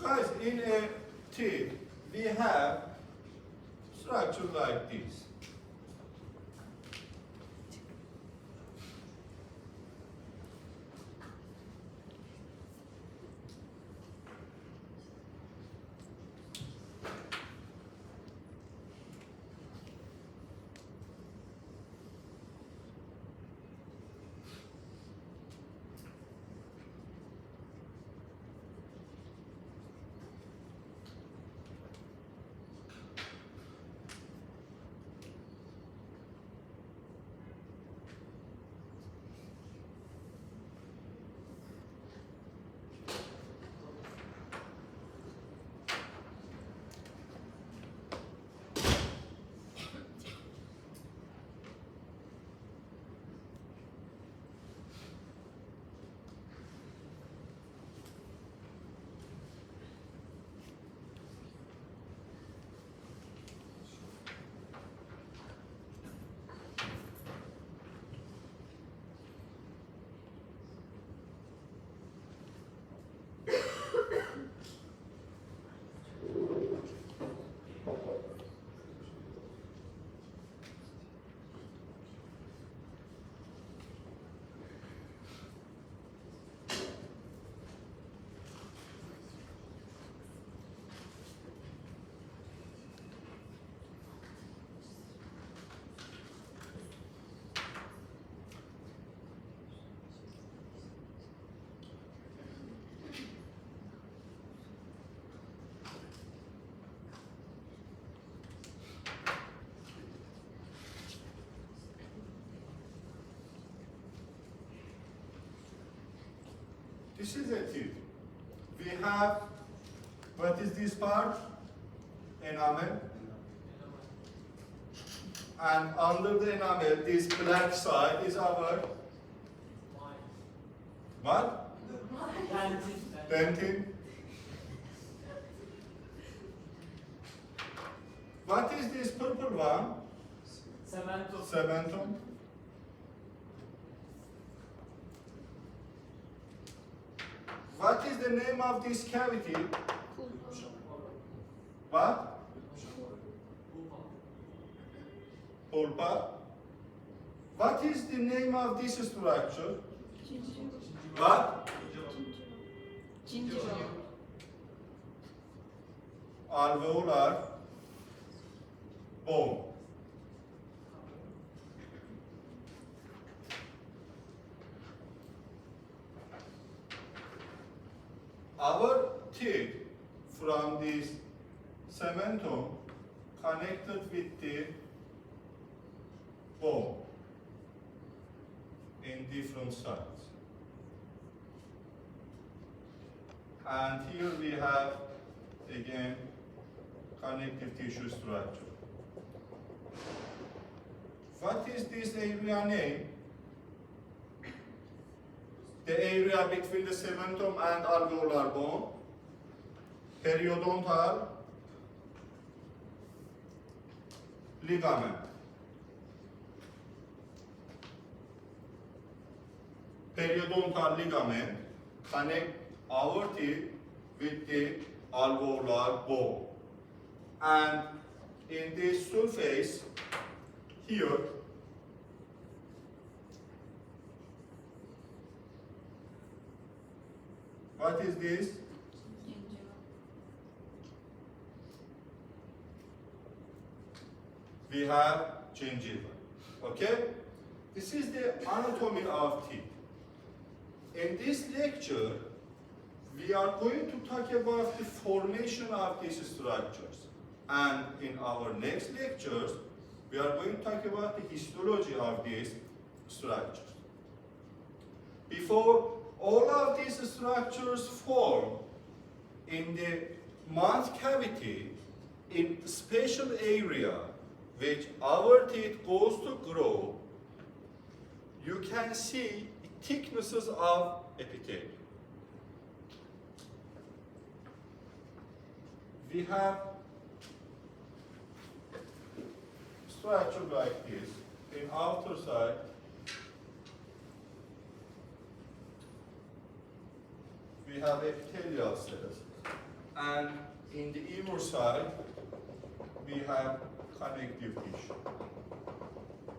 Guys, in a teeth, we have structure like this. This is a tooth. We have, what is this part? Enamel. And under the enamel, this black side is our what? Dentin. What is this purple one? Cementum. What is the name of this cavity? What? Pulpa. What is the name of this structure? What? Alveolar bone. Our teeth from this cementum connected with the bone in different sides. And here we have again connective tissue structure. What is this area name? The area between the cementum and alveolar bone, periodontal ligament. Periodontal ligament connect our teeth with the alveolar bone. And in this surface here, what is this? We have gingiva. Okay? This is the anatomy of teeth. In this lecture, we are going to talk about the formation of these structures. And in our next lectures, we are going to talk about the histology of these structures. Before all of these structures form in the mouth cavity in special area which our teeth goes to grow, you can see thicknesses of epithelium. We have structure like this in outer side. We have epithelial cells. and in the inner side we have connective tissue.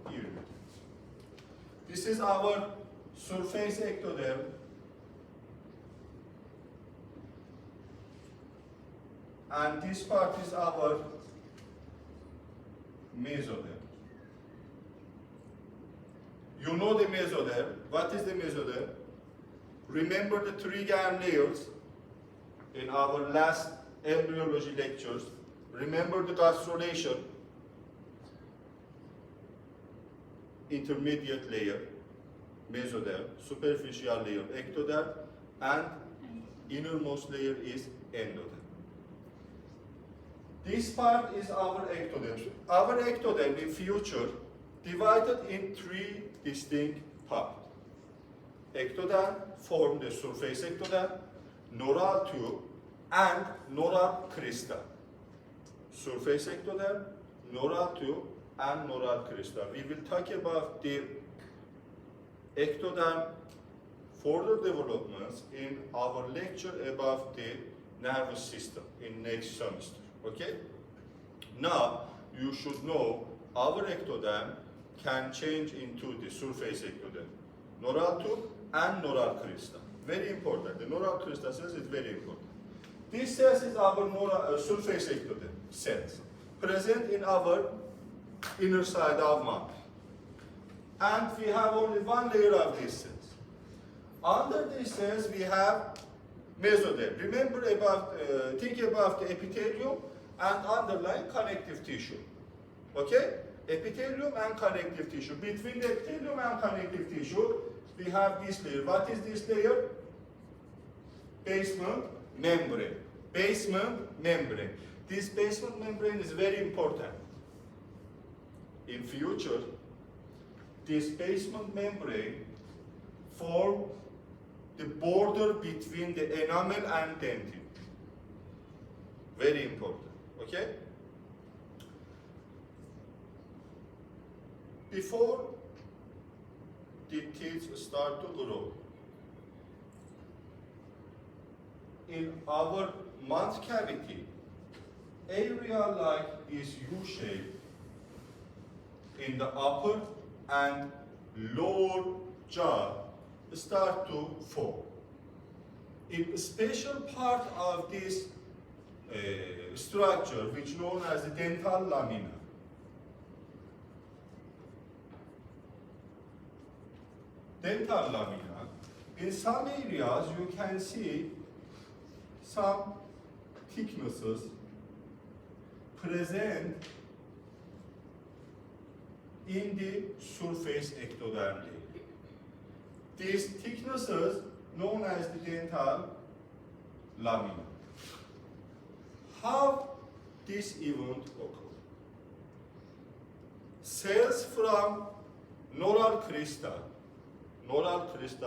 Here it is. This is our surface ectoderm. And this part is our mesoderm. You know the mesoderm. What is the mesoderm? Remember the 3 Gam layers in our last embryology lectures. Remember the gastrulation, intermediate layer, mesoderm, superficial layer, ectoderm, and innermost layer is endoderm. This part is our ectoderm. Our ectoderm in future divided in 3 distinct parts. Ectoderm form the surface ectoderm, neural tube, and neural crystal. Surface ectoderm, neural tube, and neural crystal. We will talk about the ectoderm further developments in our lecture about the nervous system in next semester. Okay? Now you should know our ectoderm can change into the surface ectoderm, neural tube, and neural crystal. Very important. The neural crystal cells is very important. This cells is our surface ectoderm cells present in our inner side of mouth. And we have only 1 layer of these cells. Under these cells we have mesoderm. Remember about, think about the epithelium and underlying connective tissue. Okay? Epithelium and connective tissue. Between the epithelium and connective tissue, we have this layer. What is this layer? Basement membrane. Basement membrane. This basement membrane is very important. In future, this basement membrane form the border between the enamel and dentin. Very important. Okay? Before the teeth start to grow, in our mouth cavity, area like this U-shape in the upper and lower jaw start to form. In a special part of this structure, which known as the dental lamina, in some areas you can see some thicknesses present in the surface ectoderm layer. These thicknesses known as the dental lamina. How this event occurs? Cells from neural crystal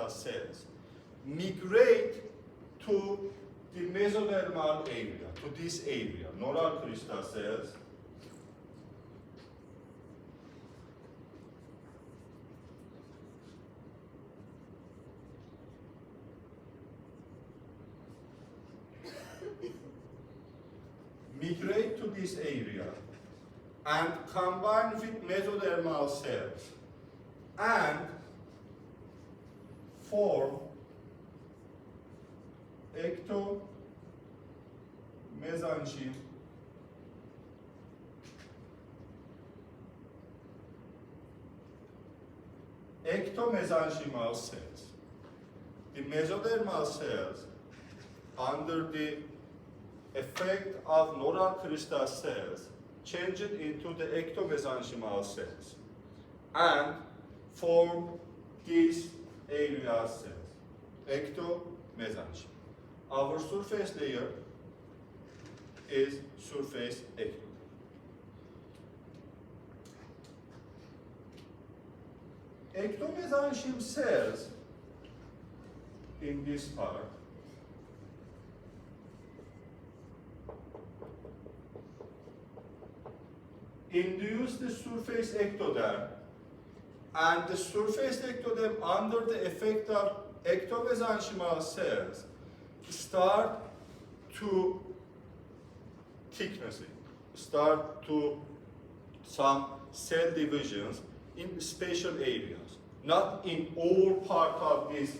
cells migrate to the mesodermal area, to this area, neural crystal cells. Migrate to this area and combine with mesodermal cells and form ectomesenchyme ectomesenchymal cells. The mesodermal cells, under the effect of neural crystal cells, change it into the ectomesenchymal cells and form these area cells, ectomesenchyme. Our surface layer is surface ectoderm. Ectomesenchyme cells in this part induce the surface ectoderm, and the surface ectoderm, under the effect of ectomesenchymal cells, start to thickness, start to some cell divisions in special areas, not in all part of this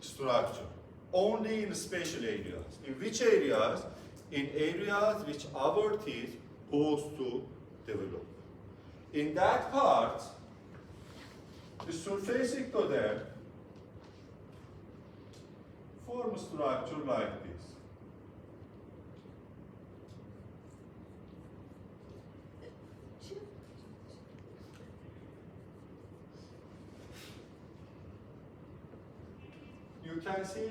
structure, only in special areas. In which areas? In areas which our teeth goes to develop. In that part, the surface ectoderm form structure like this. You can see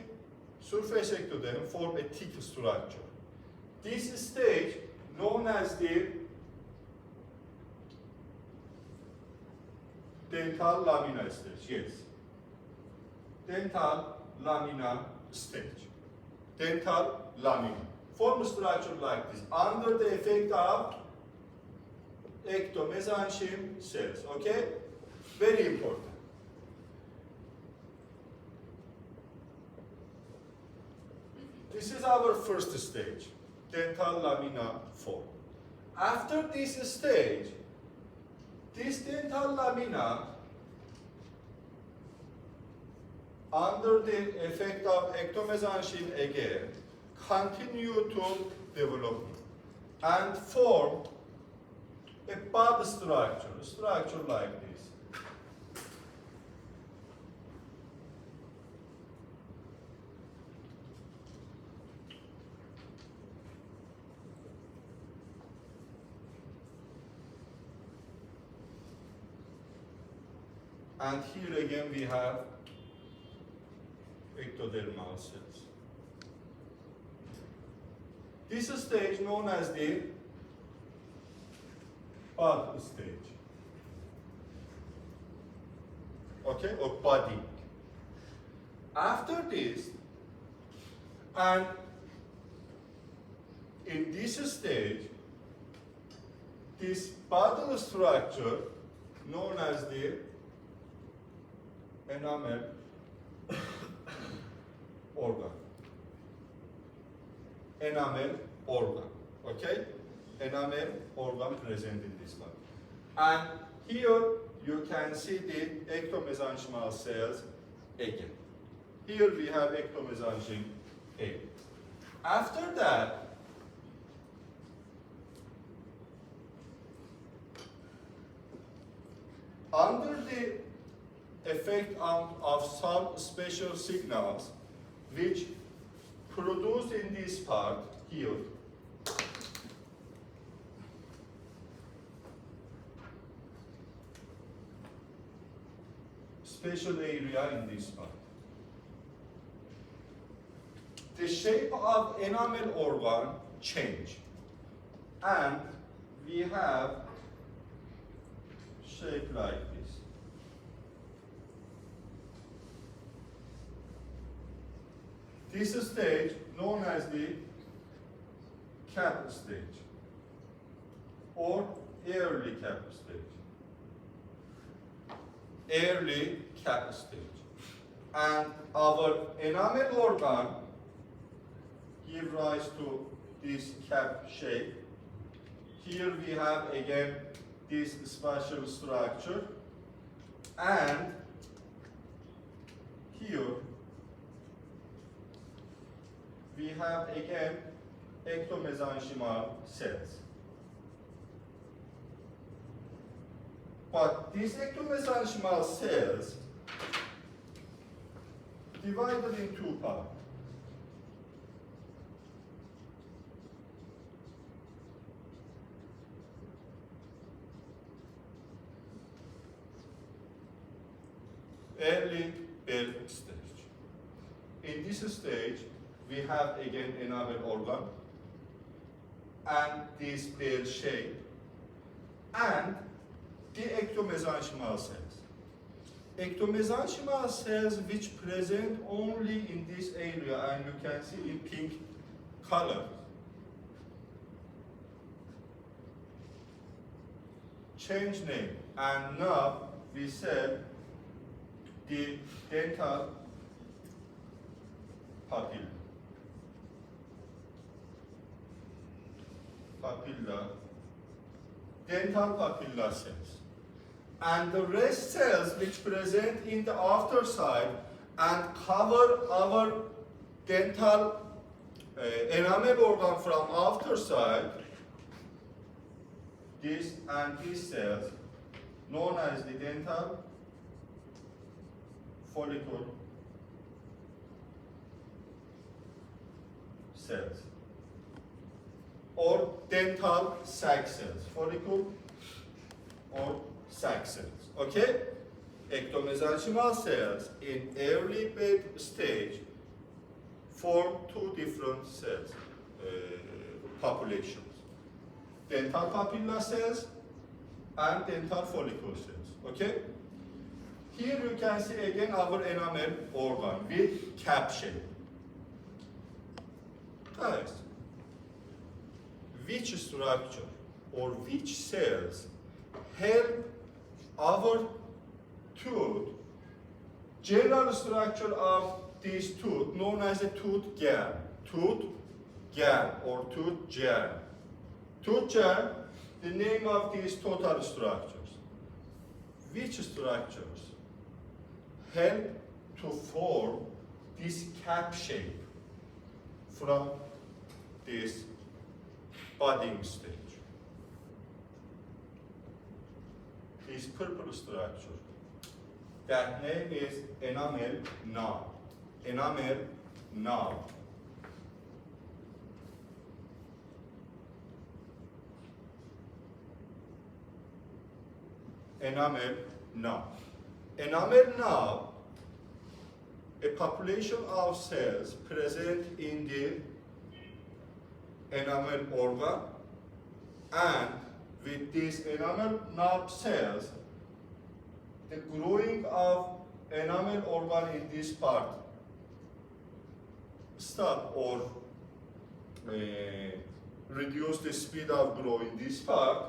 surface ectoderm form a thick structure. This stage known as the dental lamina stage, yes. Dental lamina stage. Dental lamina. Form structure like this, under the effect of ectomesenchyme cells, okay? Very important. This is our first stage, dental lamina form. After this stage, this dental lamina, under the effect of ectomesenchyme again, continue to develop and form a bud structure like this. And here again we have ectodermal cells. This stage known as the bud stage. Okay, or budding. After this, and in this stage, this bud structure known as the enamel organ. Enamel organ, okay? Enamel organ present in this one. And here you can see the ectomesenchymal cells again. Here we have ectomesenchyme A. After that, under the effect of some special signals which produced in this part here, special area in this part. The shape of enamel organ change, and we have shape like this. This stage known as the cap stage or early cap stage. Early cap stage. And our enamel organ give rise to this cap shape. Here we have again this spatial structure, and here we have again ectomesenchymal cells. But these ectomesenchymal cells divided in two parts. Early bell stage. In this stage, we have again enamel organ and this bell shape and the ectomesenchymal cells. Ectomesenchymal cells which present only in this area, and you can see in pink color. Change name, and now we said the dental papilla. papilla, dental papilla cells. And the rest cells which present in the outer side and cover our dental enamel organ from outer side, this and these cells, known as the dental follicle cells or dental sac cells, follicle or sac cells, okay? Ectomesenchymal cells in early bed stage form two different cells, populations. Dental papilla cells and dental follicle cells, okay? Here you can see again our enamel organ with cap shape. Guys, which structure or which cells help our tooth, general structure of this tooth known as a tooth gap or tooth jam. Tooth jam, the name of these total structures. Which structures help to form this cap shape from this budding stage? This purple structure, that name is enamel knob. Enamel knob. Enamel knob. Enamel knob, a population of cells present in the enamel organ, and with these enamel knob cells, the growing of enamel organ in this part stop or reduce the speed of growing this part,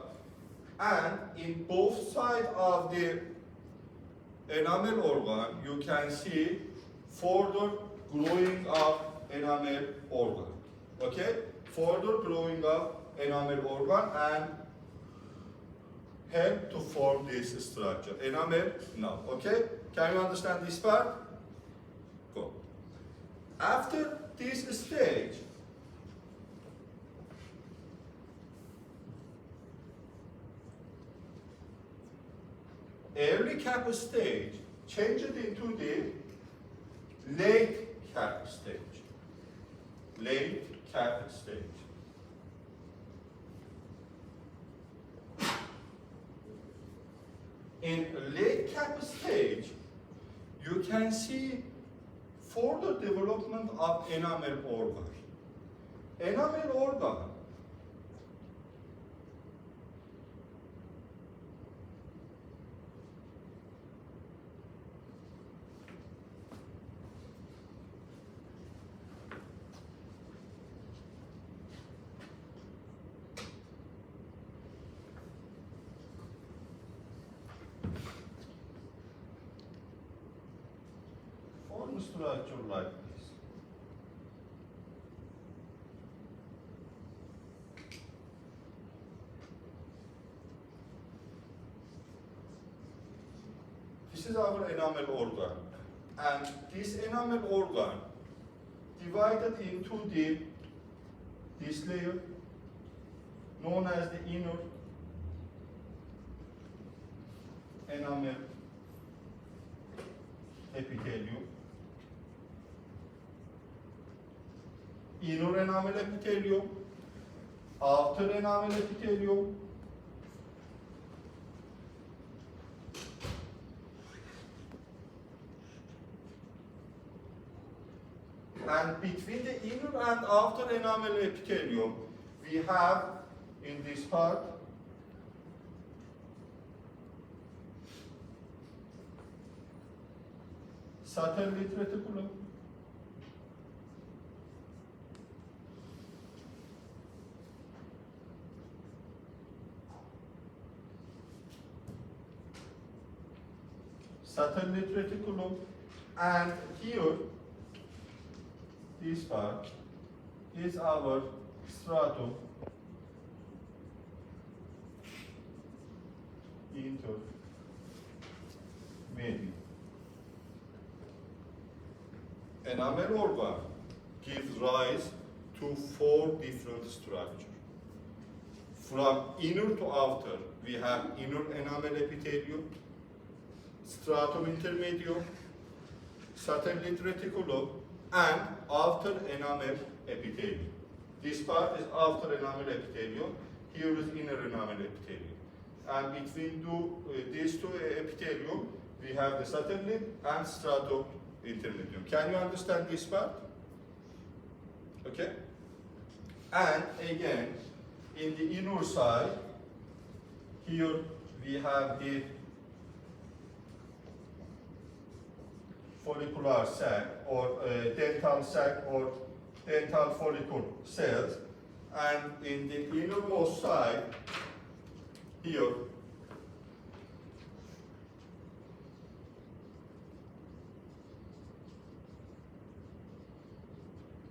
and in both sides of the enamel organ you can see further growing of enamel organ, okay? Further growing of enamel organ and help to form this structure, enamel knob, okay? Can you understand this part? Go. After this stage, early cap stage changed into the late cap stage. Late cap stage. In late cap stage, you can see further development of enamel organ. Enamel organ structure like this. This is our enamel organ, and this enamel organ divided into this layer known as the inner enamel epithelium. Inner enamel epithelium, outer enamel epithelium, and between the inner and outer enamel epithelium, we have in this part satellite reticulum, satellite reticulum, and here this part is our stratum intermedium. Enamel organ gives rise to 4 different structures. From inner to outer, we have inner enamel epithelium, stratum intermedium, satellite reticulum, and outer enamel epithelium. This part is outer enamel epithelium, here is inner enamel epithelium. And between these two epithelium, we have the satellite and stratum intermedium. Can you understand this part? Okay? And again, in the inner side, here we have the follicular sac or dental sac or dental follicle cells, and in the innermost side, here,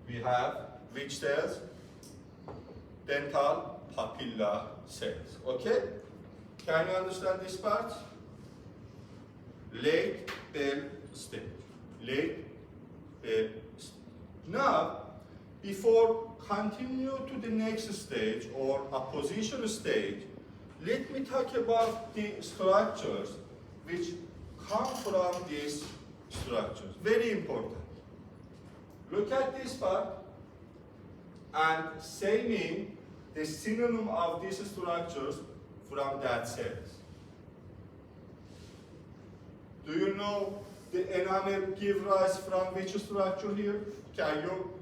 we have which cells? Dental papilla cells. Okay? Can you understand this part? Late bell stage. Late bell stage. Now, before continue to the next stage or apposition stage, let me talk about the structures which come from these structures. Very important. Look at this part and say me the synonym of these structures from that cells. Do you know the enamel give rise from which structure here? Can you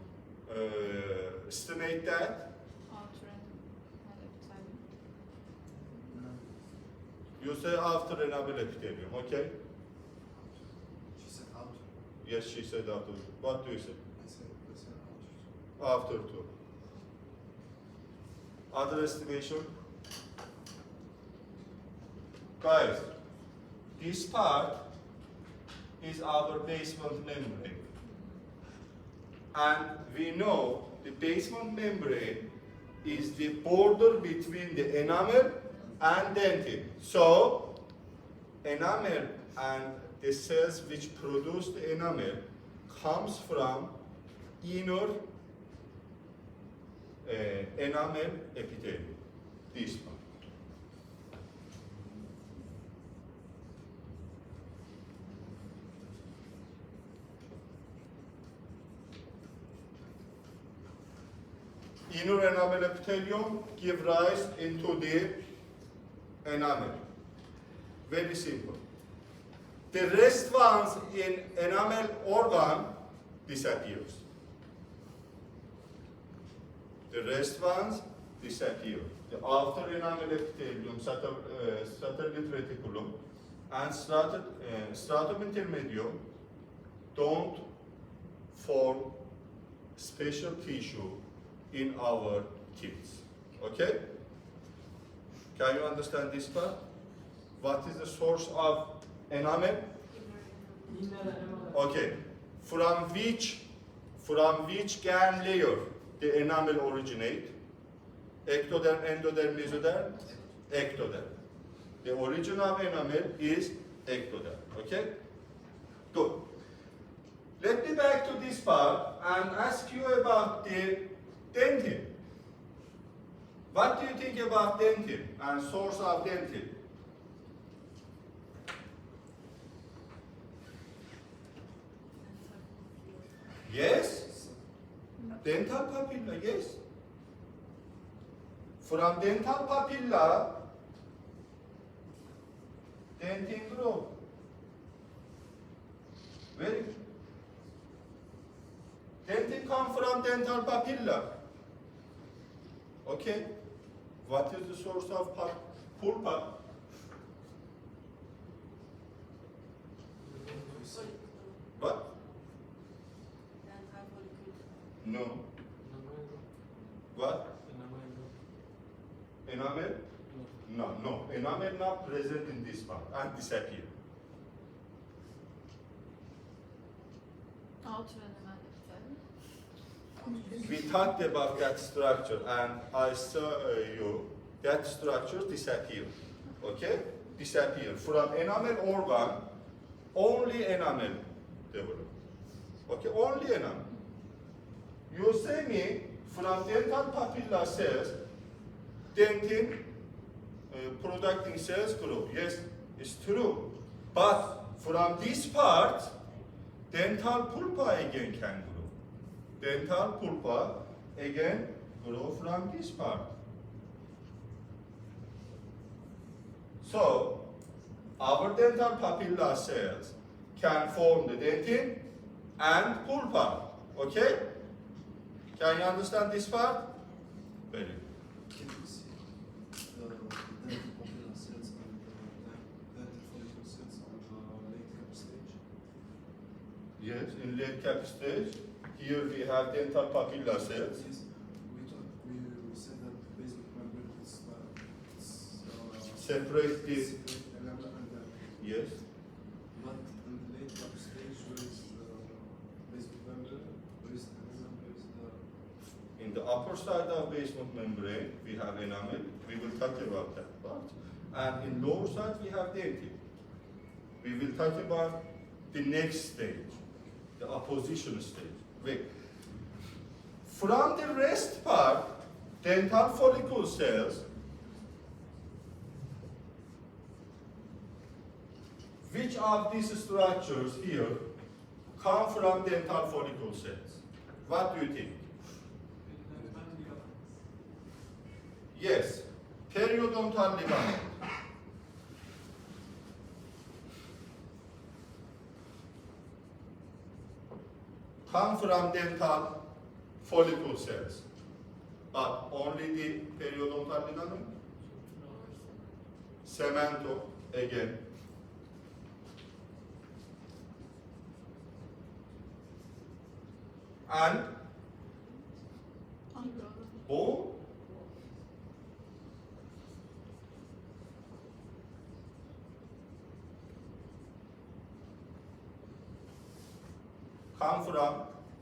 estimate that? You say after enamel epithelium, okay? She said outer. Yes, she said after. What do you say? I said outer. After two. Other estimation? Guys, this part is our basement membrane. And we know the basement membrane is the border between the enamel and dentin. So, enamel and the cells which produce the enamel comes from inner enamel epithelium, this part. Inner enamel epithelium give rise into the enamel. Very simple. The rest ones in enamel organ disappears. The rest ones disappear. The outer enamel epithelium, satellite reticulum, and stratum intermedium don't form special tissue in our kids. Okay? Can you understand this part? What is the source of enamel? Okay. From which gland layer the enamel originate? Ectoderm, endoderm, mesoderm? Ectoderm. The origin of enamel is ectoderm. Okay? Good. Let me back to this part and ask you about the dentin. What do you think about dentin and source of dentin? Yes? Dental papilla, yes. From dental papilla, dentin grow. Very good. Dentin come from dental papilla. Okay. What is the source of pulpa? What? No. What? Enamel? No. Enamel not present in this part and disappear. Outer enamel epithelium. We talked about that structure and I saw you that structure disappear. Okay? disappear. From enamel organ, only enamel develop. Okay, only enamel. You say me, from dental papilla cells, dentin producing cells grow. Yes, it's true. But from this part, dental pulpa again can grow. Dental pulpa again grow from this part. So, our dental papilla cells can form the dentin and pulpa. Okay? Can you understand this part? Very good. Can you see the dental papilla cells and the dental follicle cells on the late cap stage? Yes, in late cap stage, here we have dental papilla cells. Yes. We said that the basement membrane is Separate the, enamel and then, yes, but in the late cap stage, where is the basement membrane? Where is the enamel? Where is the in the upper side of basement membrane, we have enamel. We will talk about that part. And in lower side, we have dentin. We will talk about the next stage, the opposition stage. Wait. From the rest part, dental follicle cells, which of these structures here come from dental follicle cells? What do you think? Yes, periodontal ligament. Come from dental follicle cells, but only the periodontal ligament. Cemento again. And bone. Come from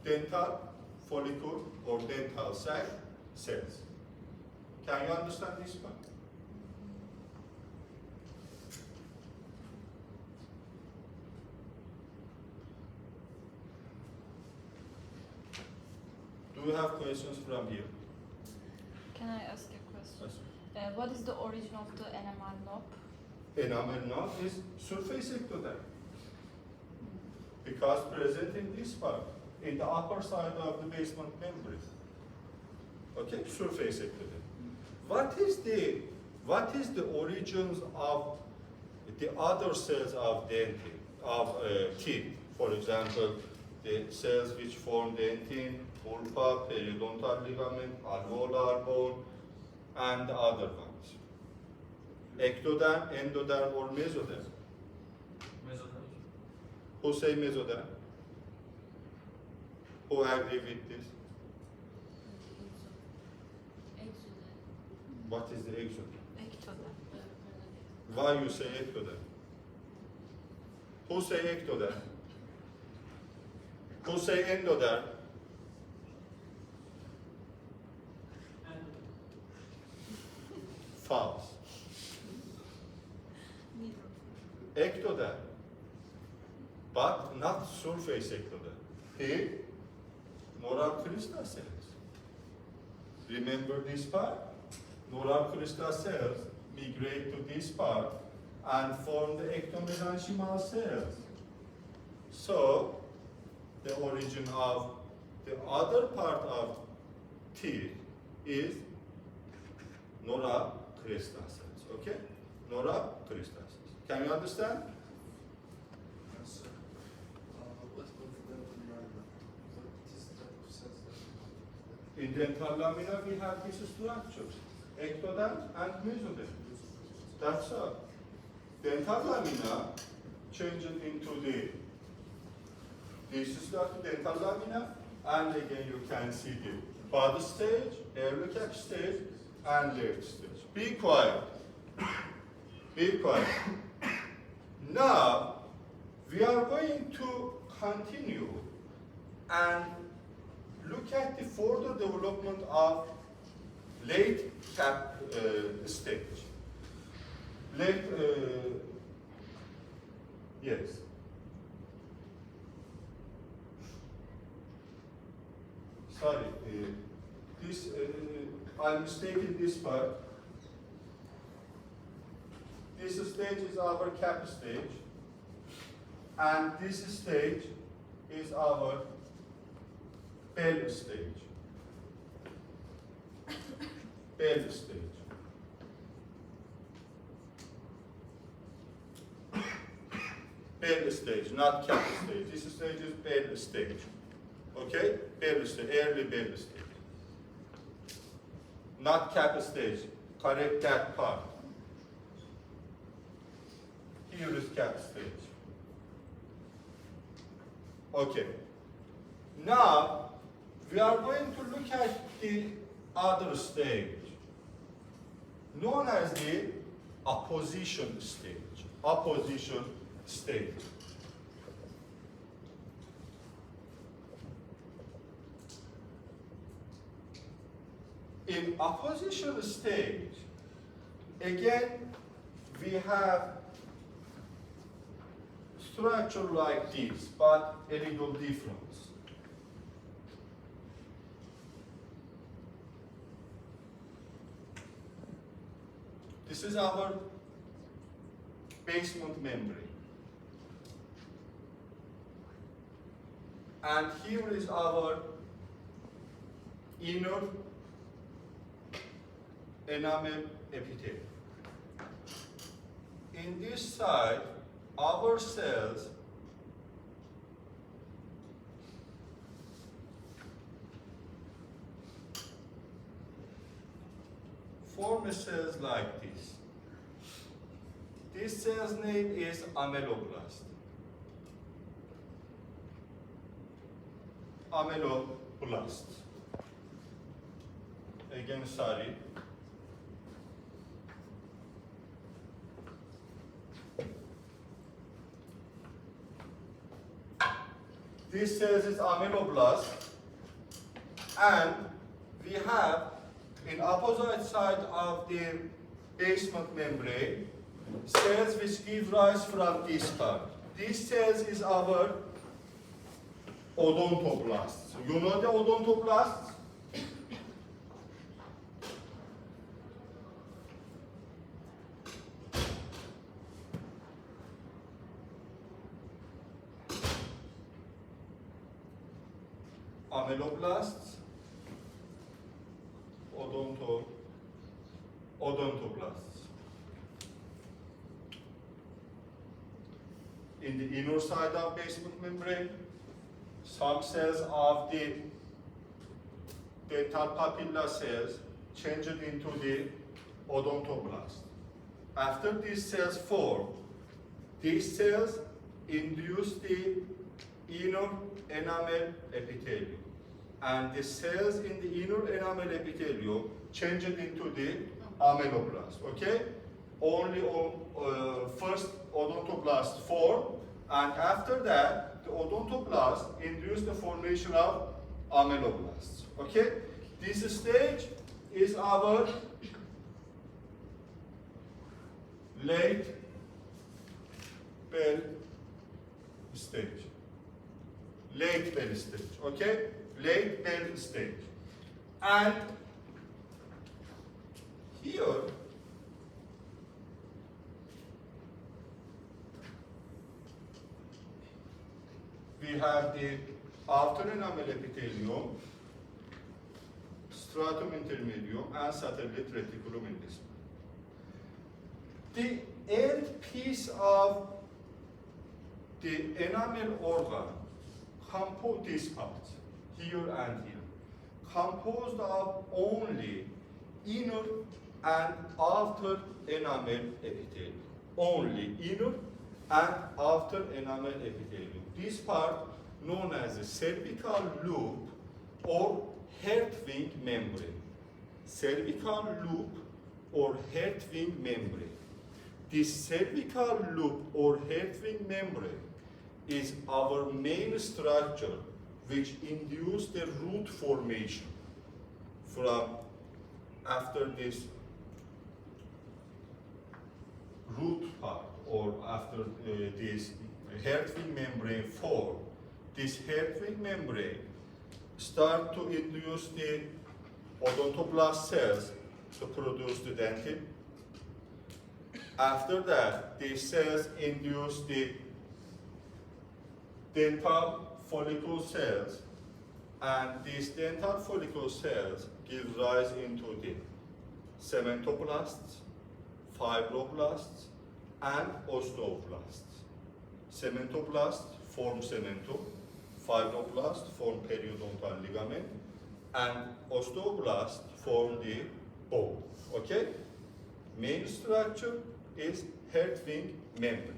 dental follicle or dental sac cells. Can you understand this part? Do you have questions from here? Can I ask a question? Yes. What is the origin of the enamel knob? Enamel knot is surface ectoderm. Because present in this part, in the upper side of the basement membrane. Okay, surface ectoderm. What is the origins of the other cells of dentin, of teeth? For example, the cells which form dentin, pulpa, periodontal ligament, alveolar bone, and the other ones. Ectoderm, endoderm, or mesoderm? Who say mesoderm? Who agree with this? What is the exoderm? Why you say ectoderm? Who say ectoderm? Who say endoderm? False. Ectoderm, but not surface ectoderm. Here, moral crystal cells. Remember this part? Moral crystal cells migrate to this part and form the ectomesenchymal cells. So, the origin of the other part of teeth is Nora crystal cells, okay? Nora crystal cells. Can you understand? Yes, sir. What about the dental lamina? What is the type of cells that In dental lamina, we have these structures, ectoderm and mesoderm. That's all. Dental lamina changes into this structure, dental lamina, and again you can see the body stage, early cap stage, and late stage. Be quiet. Be quiet. Now, we are going to continue and look at the further development of late cap stage. Yes. Sorry, this I'm mistaken this part. This stage is our cap stage, and this stage is our bell stage. Bell stage. Bell stage, not cap stage. This stage is bell stage. Okay? Bell stage, early bell stage. Not cap stage. Correct that part. Here is cap stage. Okay. Now, we are going to look at the other stage, known as the apposition stage. Apposition stage. In apposition stage, again, we have structure like this, but a little difference. This is our basement membrane. And here is our inner enamel epithelium. In this side, our cells form cells like this. This cell's name is ameloblast. Ameloblast. Again, sorry. This cells is ameloblast, and we have in opposite side of the basement membrane cells which give rise from this part. These cells is our odontoblasts. You know the odontoblasts? Ameloblasts, odontoblasts. In the inner side of basement membrane, some cells of the dental papilla cells change it into the odontoblast. After these cells form, these cells induce the inner enamel epithelium, and the cells in the inner enamel epithelium change it into the ameloblast. Okay, only first odontoblast form, and after that the odontoblast induce the formation of ameloblasts. Okay, this stage is our late bell stage. Late bell stage, okay? Late bell stage. And here, we have the outer enamel epithelium, stratum intermedium, and satellite reticulum in this. The end piece of the enamel organ composed these parts, here and here, composed of only inner and outer enamel epithelium. Only inner and outer enamel epithelium. This part known as the cervical loop or Hertwig membrane. Cervical loop or Hertwig membrane. This cervical loop or Hertwig membrane is our main structure which induces the root formation from after this root part, or after this Hertwig membrane form, this Hertwig membrane start to induce the odontoblast cells to produce the dentin. After that, these cells induce the dental follicle cells, and these dental follicle cells give rise into the cementoblasts, fibroblasts, and osteoblasts. Cementoblasts form cemento, fibroblasts form periodontal ligament, and osteoblasts form the bone. Okay? Main structure is Hertwig membrane.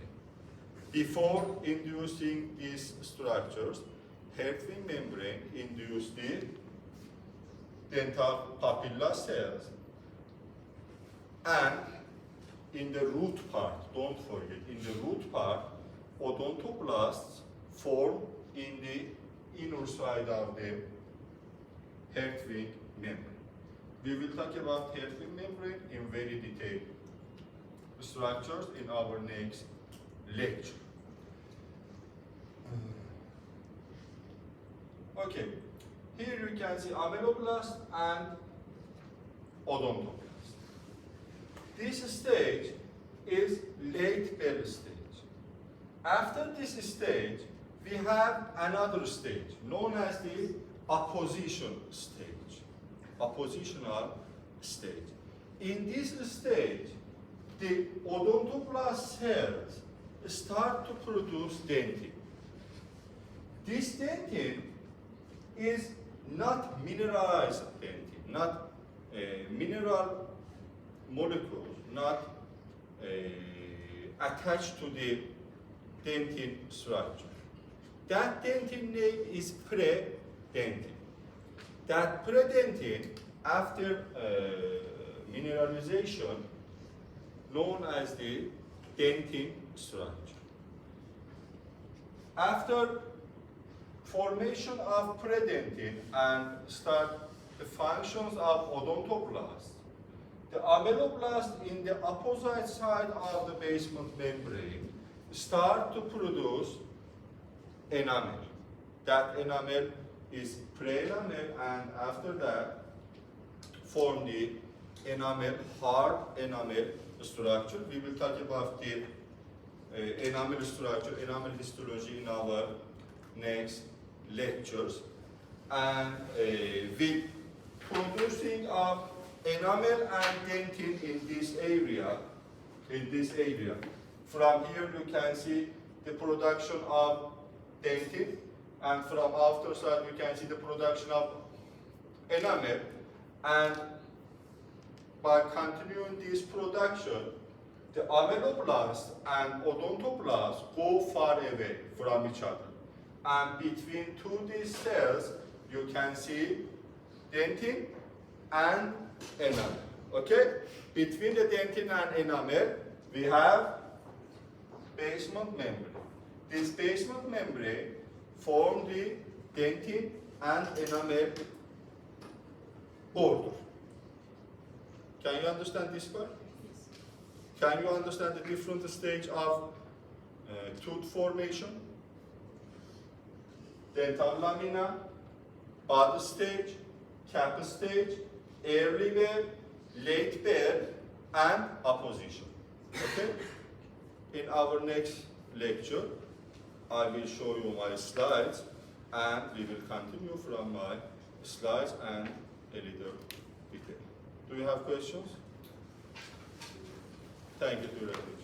Before inducing these structures, Hertwig membrane induced the dental papilla cells, and in the root part, don't forget, in the root part, odontoblasts form in the inner side of the Hertwig membrane. We will talk about Hertwig membrane in very detailed structures in our next lecture. Okay, here you can see ameloblast and odontoblast. This stage is late bell stage. After this stage, we have another stage known as the apposition stage, appositional stage. In this stage, the odontoblast cells start to produce dentin. This dentin is not mineralized dentin, not mineral molecules, not attached to the dentin structure. That dentin name is predentin. That predentin, after mineralization, known as the dentin structure. After formation of predentin and start the functions of odontoblast, the ameloblast in the opposite side of the basement membrane start to produce enamel. That enamel is pre-enamel, and after that form the enamel, hard enamel structure. We will talk about the enamel structure, enamel histology in our next lectures. And with producing of enamel and dentin in this area, from here you can see the production of dentin, and from after side you can see the production of enamel. And by continuing this production, the ameloblast and odontoblast go far away from each other. And between these cells, you can see dentin and enamel. Okay? Between the dentin and enamel, we have basement membrane. This basement membrane forms the dentin and enamel border. Can you understand this part? Yes. Can you understand the different stage of tooth formation? Dental lamina, bud stage, cap stage, early bear, late bear, and apposition. Okay? In our next lecture, I will show you my slides, and we will continue from my slides and a little detail. Do you have questions? Thank you, Director.